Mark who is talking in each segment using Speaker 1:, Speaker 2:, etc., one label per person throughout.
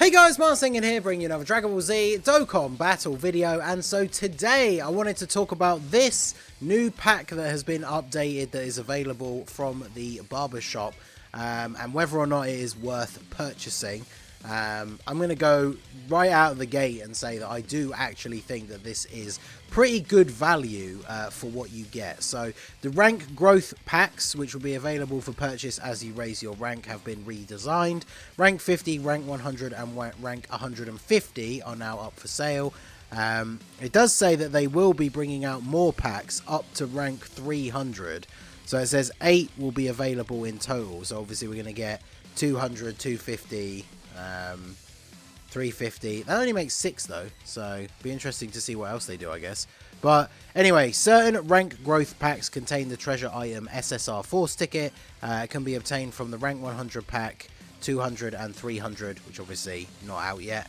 Speaker 1: Hey guys, Marsingin here, bringing you another Dragon Ball Z Dokkan battle video, and so today I wanted to talk about this new pack that has been updated that is available from the barbershop, and whether or not it is worth purchasing. I'm going to go right out of the gate and say that I do actually think that this is pretty good value for what you get. So the rank growth packs, which will be available for purchase as you raise your rank, have been redesigned. Rank 50, rank 100 and rank 150 are now up for sale. It does say that they will be bringing out more packs up to rank 300. So it says 8 will be available in total. So obviously we're going to get 200, 250, 350. That only makes 6 though, so be interesting to see what else they do, I guess. But anyway, certain rank growth packs contain the treasure item SSR Force ticket. It can be obtained from the rank 100 pack, 200 and 300, which obviously not out yet.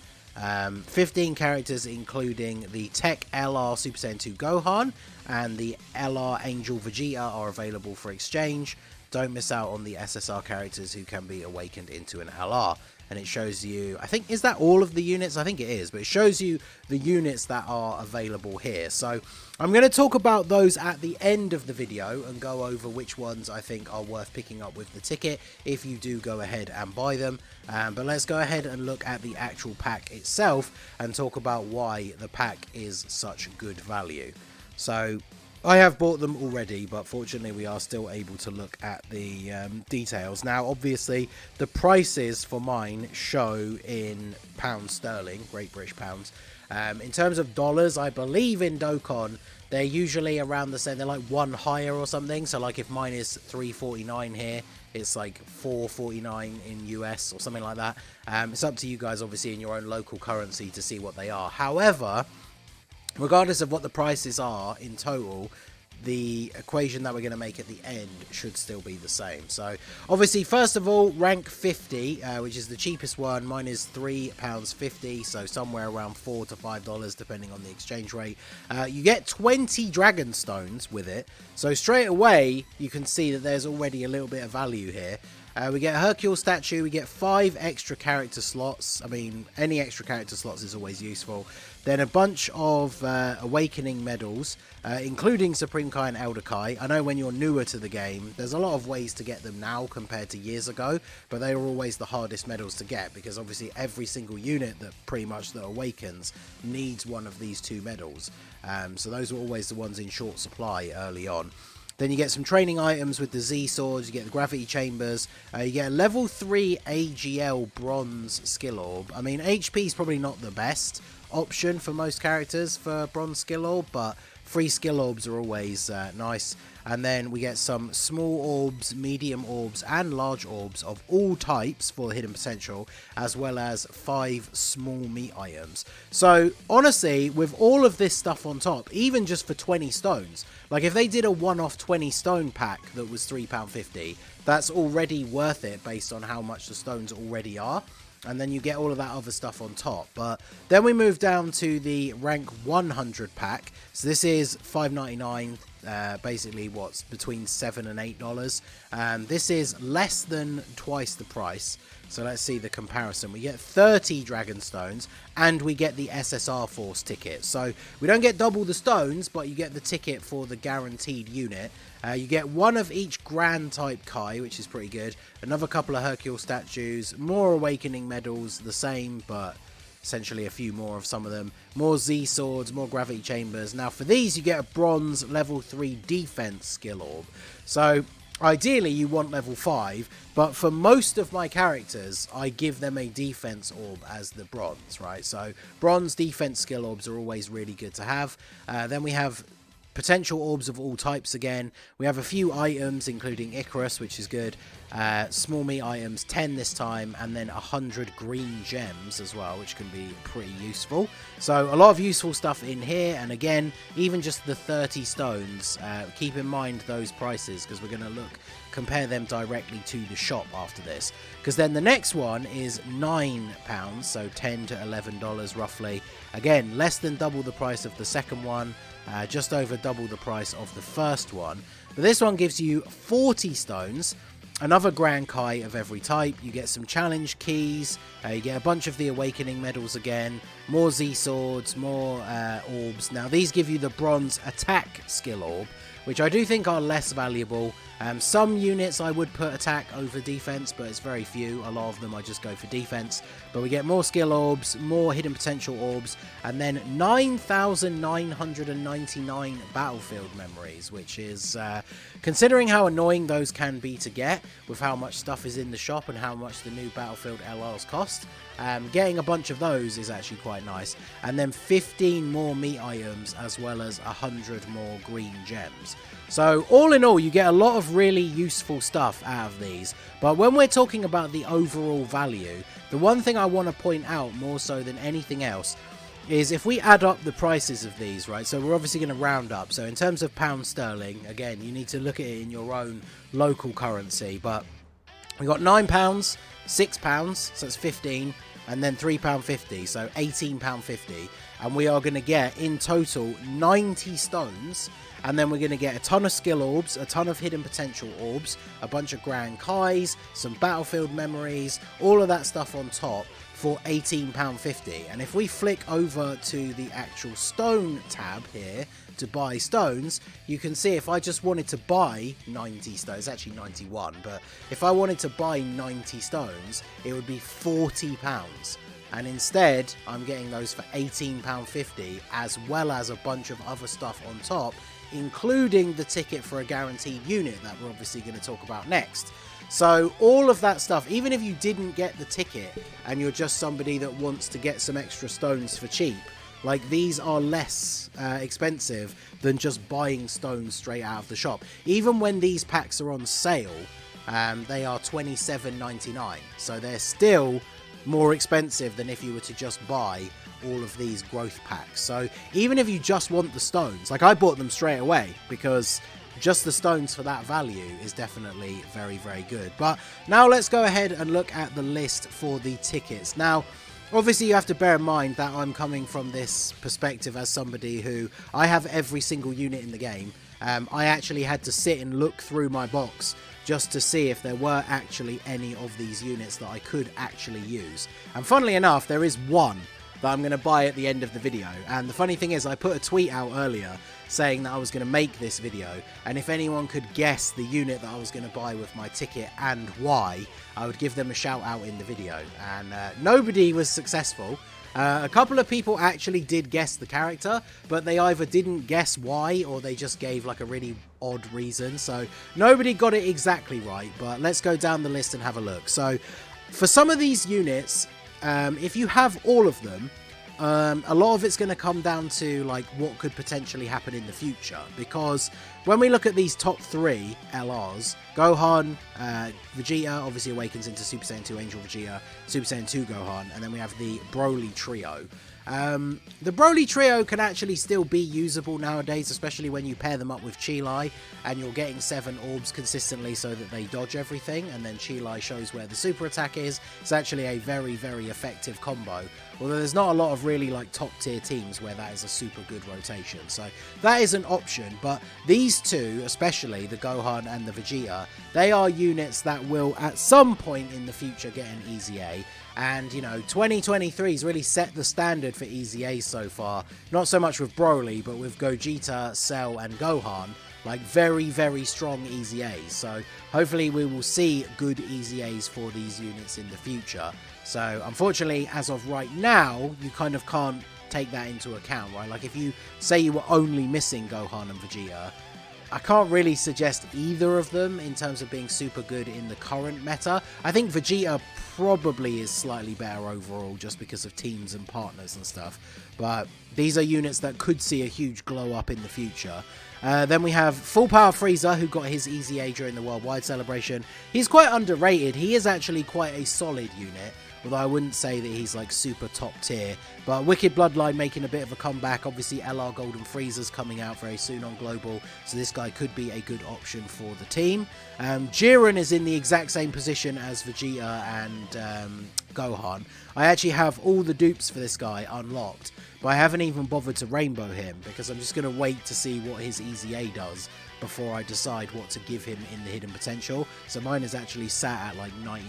Speaker 1: 15 characters including the Tech LR Super Saiyan 2 Gohan and the LR Angel Vegeta are available for exchange. Don't miss out on the SSR characters who can be awakened into an LR. And it shows you, I think, is that all of the units? I think it is, but it shows you the units that are available here. So I'm going to talk about those at the end of the video and go over which ones I think are worth picking up with the ticket if you do go ahead and buy them. But let's go ahead and look at the actual pack itself and talk about why the pack is such good value. So I have bought them already, but fortunately we are still able to look at the details. Now, obviously, the prices for mine show in pounds sterling, Great British pounds. In terms of dollars, I believe in Dokkan, they're usually around the same. They're like one higher or something. So, like, if mine is $3.49 here, it's like $4.49 in US or something like that. It's up to you guys, obviously, in your own local currency to see what they are. However, regardless of what the prices are in total, the equation that we're going to make at the end should still be the same. So obviously, first of all, rank 50, which is the cheapest one, mine is £3.50, so somewhere around $4 to $5 depending on the exchange rate. You get 20 dragon stones with it, so straight away you can see that there's already a little bit of value here. We get a Hercule statue, we get 5 extra character slots. I mean, any extra character slots is always useful. Then a bunch of awakening medals, including Supreme Kai and Elder Kai. I know when you're newer to the game, there's a lot of ways to get them now compared to years ago, but they are always the hardest medals to get because obviously every single unit that pretty much that awakens needs one of these 2 medals. So those were always the ones in short supply early on. Then you get some training items with the Z swords, you get the gravity chambers, you get a level 3 AGL bronze skill orb. I mean, HP is probably not the best option for most characters for bronze skill orb, but free skill orbs are always nice. And then we get some small orbs, medium orbs and large orbs of all types for hidden potential, as well as 5 small meat items. So honestly, with all of this stuff on top, even just for 20 stones, like if they did a one-off 20 stone pack that was £3.50, that's already worth it based on how much the stones already are. And then you get all of that other stuff on top. But then we move down to the rank 100 pack. So this is $5.99, basically what's between $7 and $8. This is less than twice the price. So let's see the comparison. We get 30 dragon stones and we get the SSR Force ticket. So we don't get double the stones, but you get the ticket for the guaranteed unit. You get 1 of each Grand type Kai, which is pretty good. Another couple of Hercule statues, more awakening medals, the same, but essentially a few more of some of them. More Z swords, more gravity chambers. Now for these you get a bronze level 3 defense skill orb. So ideally you want level 5, but for most of my characters I give them a defense orb as the bronze, right? So bronze defense skill orbs are always really good to have. Then we have potential orbs of all types again. We have a few items including Icarus, which is good. Small meat items, 10 this time, and then 100 green gems as well, which can be pretty useful. So a lot of useful stuff in here, and again, even just the 30 stones, keep in mind those prices because we're going to compare them directly to the shop after this, because then the next one is £9, so $10 to $11 roughly. Again, less than double the price of the second one, just over double the price of the first one. But this one gives you 40 stones, another Grand Kai of every type. You get some challenge keys, you get a bunch of the Awakening medals again, more Z swords, more orbs. Now these give you the bronze attack skill orb, which I do think are less valuable. Some units I would put attack over defense, but it's very few. A lot of them I just go for defense. But we get more skill orbs, more hidden potential orbs, and then 9,999 battlefield memories, which is, considering how annoying those can be to get with how much stuff is in the shop and how much the new Battlefield LRs cost, getting a bunch of those is actually quite nice. And then 15 more meat items, as well as 100 more green gems. So all in all, you get a lot of really useful stuff out of these. But when we're talking about the overall value, the one thing I want to point out more so than anything else is if we add up the prices of these, right? So we're obviously going to round up. So in terms of pound sterling, again, you need to look at it in your own local currency. But we got £9, £6, so that's 15, and then £3.50, so £18.50. And we are going to get, in total, 90 stones. And then we're going to get a ton of skill orbs, a ton of hidden potential orbs, a bunch of Grand Kais, some battlefield memories, all of that stuff on top for £18.50. And if we flick over to the actual stone tab here to buy stones, you can see if I just wanted to buy 90 stones, it's actually 91, but if I wanted to buy 90 stones, it would be £40. And instead, I'm getting those for £18.50, as well as a bunch of other stuff on top, including the ticket for a guaranteed unit that we're obviously going to talk about next. So all of that stuff, even if you didn't get the ticket and you're just somebody that wants to get some extra stones for cheap, like these are less expensive than just buying stones straight out of the shop. Even when these packs are on sale, they are $27.99. So they're still more expensive than if you were to just buy all of these growth packs. So even if you just want the stones, like I bought them straight away because just the stones for that value is definitely very, very good. But now let's go ahead and look at the list for the tickets. Now, obviously you have to bear in mind that I'm coming from this perspective as somebody who, I have every single unit in the game. I actually had to sit and look through my box just to see if there were actually any of these units that I could actually use. And funnily enough, there is one that I'm going to buy at the end of the video. And the funny thing is, I put a tweet out earlier saying that I was going to make this video, and if anyone could guess the unit that I was going to buy with my ticket and why, I would give them a shout out in the video. And nobody was successful. A couple of people actually did guess the character, but they either didn't guess why or they just gave like a really odd reason. So nobody got it exactly right, but let's go down the list and have a look. So for some of these units, if you have all of them, a lot of it's going to come down to like what could potentially happen in the future, because when we look at these top three LRs, Gohan, Vegeta obviously awakens into Super Saiyan 2 Angel Vegeta, Super Saiyan 2 Gohan, and then we have the Broly trio. The Broly trio can actually still be usable nowadays, especially when you pair them up with Chi-Lai and you're getting 7 orbs consistently so that they dodge everything, and then Chi-Lai shows where the super attack is. It's actually a very, very effective combo, although there's not a lot of really like top tier teams where that is a super good rotation, so that is an option. But these two, especially the Gohan and the Vegeta, they are units that will at some point in the future get an easy A. And, you know, 2023 has really set the standard for easy A's so far. Not so much with Broly, but with Gogeta, Cell, and Gohan. Like, very, very strong easy A's. So, hopefully we will see good easy A's for these units in the future. So, unfortunately, as of right now, you kind of can't take that into account, right? Like, if you say you were only missing Gohan and Vegeta, I can't really suggest either of them in terms of being super good in the current meta. I think Vegeta probably is slightly better overall just because of teams and partners and stuff. But these are units that could see a huge glow up in the future. Then we have Full Power Frieza, who got his Easy A during the Worldwide Celebration. He's quite underrated. He is actually quite a solid unit, although I wouldn't say that he's like super top tier. But Wicked Bloodline making a bit of a comeback. Obviously LR Golden Frieza's coming out very soon on Global, so this guy could be a good option for the team. Jiren is in the exact same position as Vegeta and Gohan. I actually have all the dupes for this guy unlocked, but I haven't even bothered to rainbow him because I'm just going to wait to see what his Easy A does before I decide what to give him in the hidden potential. So mine is actually sat at like 99%,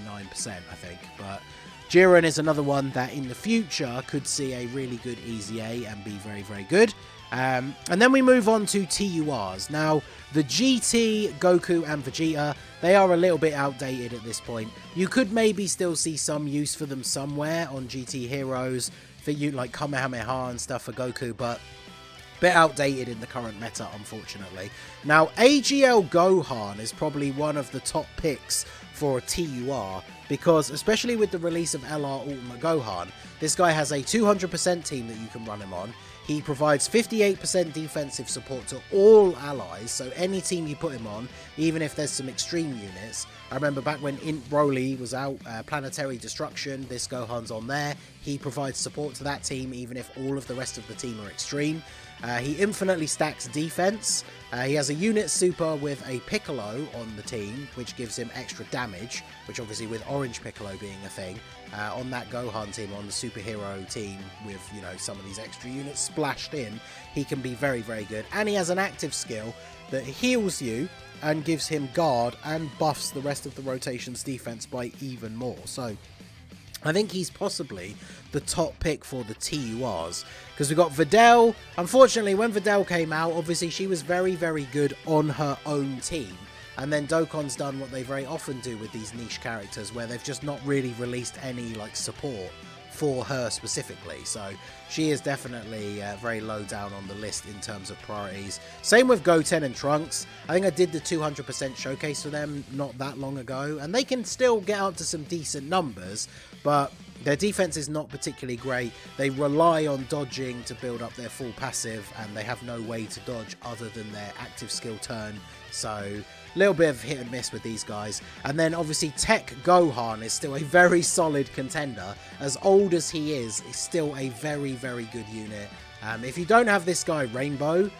Speaker 1: I think. But Jiren is another one that in the future could see a really good easy A and be very, very good. And then we move on to TURs. Now, the GT, Goku, and Vegeta, they are a little bit outdated at this point. You could maybe still see some use for them somewhere on GT Heroes, for you like Kamehameha and stuff for Goku, but a bit outdated in the current meta, unfortunately. Now, AGL Gohan is probably one of the top picks for a TUR, because especially with the release of LR Ultimate Gohan, this guy has a 200% team that you can run him on. He provides 58% defensive support to all allies, so any team you put him on, even if there's some extreme units. I remember back when Int Broly was out, Planetary Destruction, this Gohan's on there. He provides support to that team, even if all of the rest of the team are extreme. He infinitely stacks defense. He has a unit super with a Piccolo on the team, which gives him extra damage, which obviously with Orange Piccolo being a thing, on that Gohan team, on the superhero team with, you know, some of these extra units splashed in, he can be very, very good. And he has an active skill that heals you and gives him guard and buffs the rest of the rotation's defense by even more. So I think he's possibly the top pick for the TURs, because we've got Videl. Unfortunately, when Videl came out, obviously she was very, very good on her own team. And then Dokkan's done what they very often do with these niche characters, where they've just not really released any like support for her specifically. So she is definitely very low down on the list in terms of priorities. Same with Goten and Trunks. I think I did the 200% showcase for them not that long ago, and they can still get up to some decent numbers, but their defense is not particularly great. They rely on dodging to build up their full passive, and they have no way to dodge other than their active skill turn. So a little bit of hit and miss with these guys. And then obviously Tech Gohan is still a very solid contender. As old as he is, he's still a very, very good unit. If you don't have this guy Rainbow,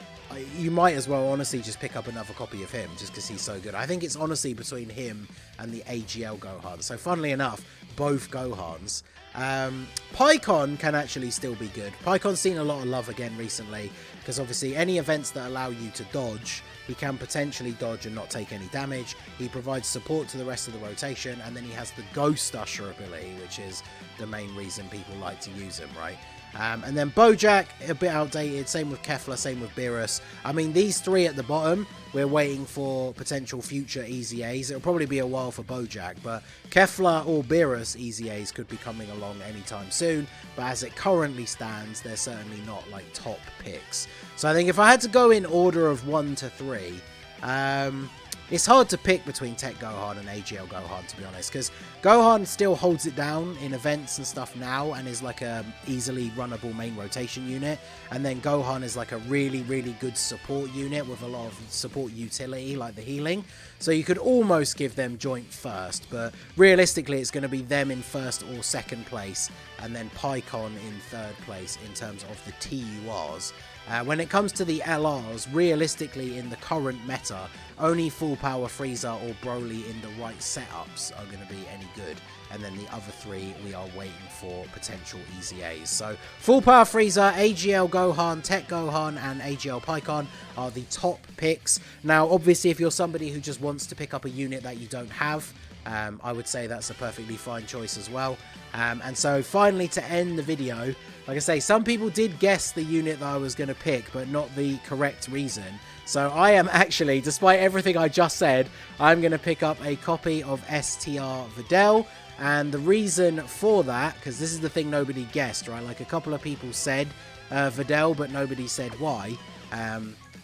Speaker 1: you might as well honestly just pick up another copy of him, just because he's so good. I think it's honestly between him and the AGL Gohan. So funnily enough, both Gohans. Pikkon can actually still be good. Pikkon's seen a lot of love again recently, because obviously any events that allow you to dodge, he can potentially dodge and not take any damage. He provides support to the rest of the rotation, and then he has the Ghost Usher ability, which is the main reason people like to use him, right? And then Bojack, a bit outdated. Same with Kefla, same with Beerus. I mean, these three at the bottom, we're waiting for potential future Easy A's. It'll probably be a while for Bojack, but Kefla or Beerus Easy A's could be coming along anytime soon. But as it currently stands, they're certainly not like top picks. So I think if I had to go in order of 1 to 3, it's hard to pick between Tech Gohan and AGL Gohan, to be honest, because Gohan still holds it down in events and stuff now and is like a easily runnable main rotation unit, and then Gohan is like a really, really good support unit with a lot of support utility, like the healing. So you could almost give them joint first, but realistically it's going to be them in first or second place, and then Pikkon in third place in terms of the TURs. When it comes to the LRs, realistically in the current meta, only Full Power Frieza or Broly in the right setups are going to be any good. And then the other three, we are waiting for potential Easy A's. So Full Power Frieza, AGL Gohan, Tech Gohan, and AGL Pikkon are the top picks. Now, obviously, if you're somebody who just wants to pick up a unit that you don't have, I would say that's a perfectly fine choice as well. And so finally, to end the video, like I say, some people did guess the unit that I was going to pick, but not the correct reason. So I am actually, despite everything I just said, I'm going to pick up a copy of STR Videl. And the reason for that, because this is the thing nobody guessed, right? Like a couple of people said Videl, but nobody said why.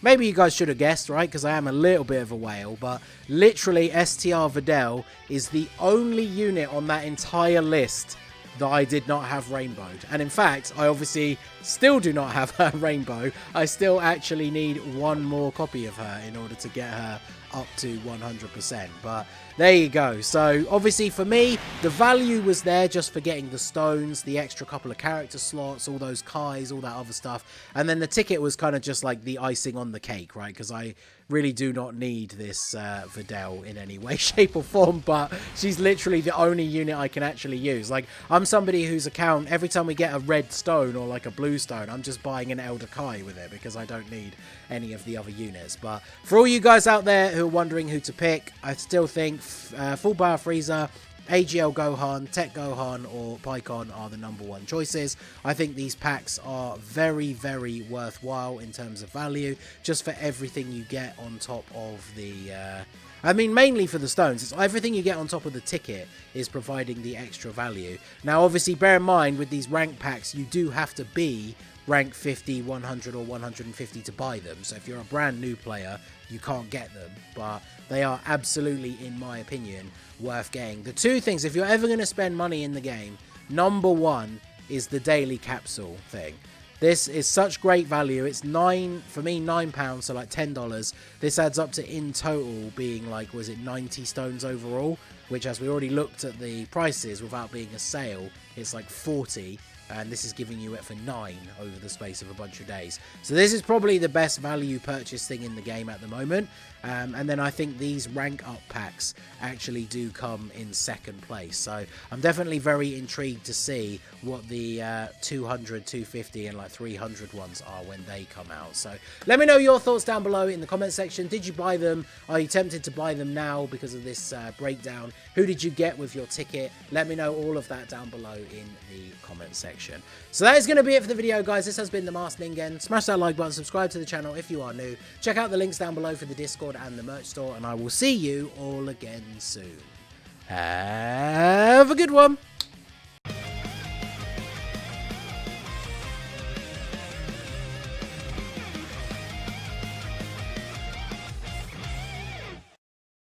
Speaker 1: Maybe you guys should have guessed, right? Because I am a little bit of a whale, but literally STR Videl is the only unit on that entire list that I did not have rainbowed. And in fact, I obviously still do not have her rainbow. I still actually need one more copy of her in order to get her up to 100%. But there you go. So obviously for me, the value was there just for getting the stones, the extra couple of character slots, all those Kais, all that other stuff. And then the ticket was kind of just like the icing on the cake, right? Because I really do not need this Videl in any way, shape or form, but she's literally the only unit I can actually use. Like, I'm somebody whose account, every time we get a red stone or like a blue stone, I'm just buying an Elder Kai with it because I don't need any of the other units. But for all you guys out there who are wondering who to pick, I still think Full Power Frieza, AGL Gohan, Tech Gohan, or Pycon are the #1 choices. I think these packs are very, very worthwhile in terms of value, just for everything you get on top of the... I mean, mainly for the stones. It's everything you get on top of the ticket is providing the extra value. Now, obviously, bear in mind, with these rank packs, you do have to be rank 50, 100, or 150 to buy them. So if you're a brand new player, you can't get them. But they are absolutely, in my opinion, worth getting. The two things, if you're ever going to spend money in the game, #1 is the daily capsule thing. This is such great value. It's for me, £9, so like $10. This adds up to, in total, being like, was it 90 stones overall? Which, as we already looked at the prices, without being a sale, it's like 40. And this is giving you it for 9 over the space of a bunch of days. So this is probably the best value purchase thing in the game at the moment. And then I think these rank up packs actually do come in second place. So I'm definitely very intrigued to see what the 200, 250 and like 300 ones are when they come out. So let me know your thoughts down below in the comment section. Did you buy them? Are you tempted to buy them now because of this breakdown? Who did you get with your ticket? Let me know all of that down below in the comment section. So that is going to be it for the video, guys. This has been the Masked Ningen. Smash that like button, subscribe to the channel if you are new. Check out the links down below for the Discord and the merch store, and I will see you all again soon. Have a good one.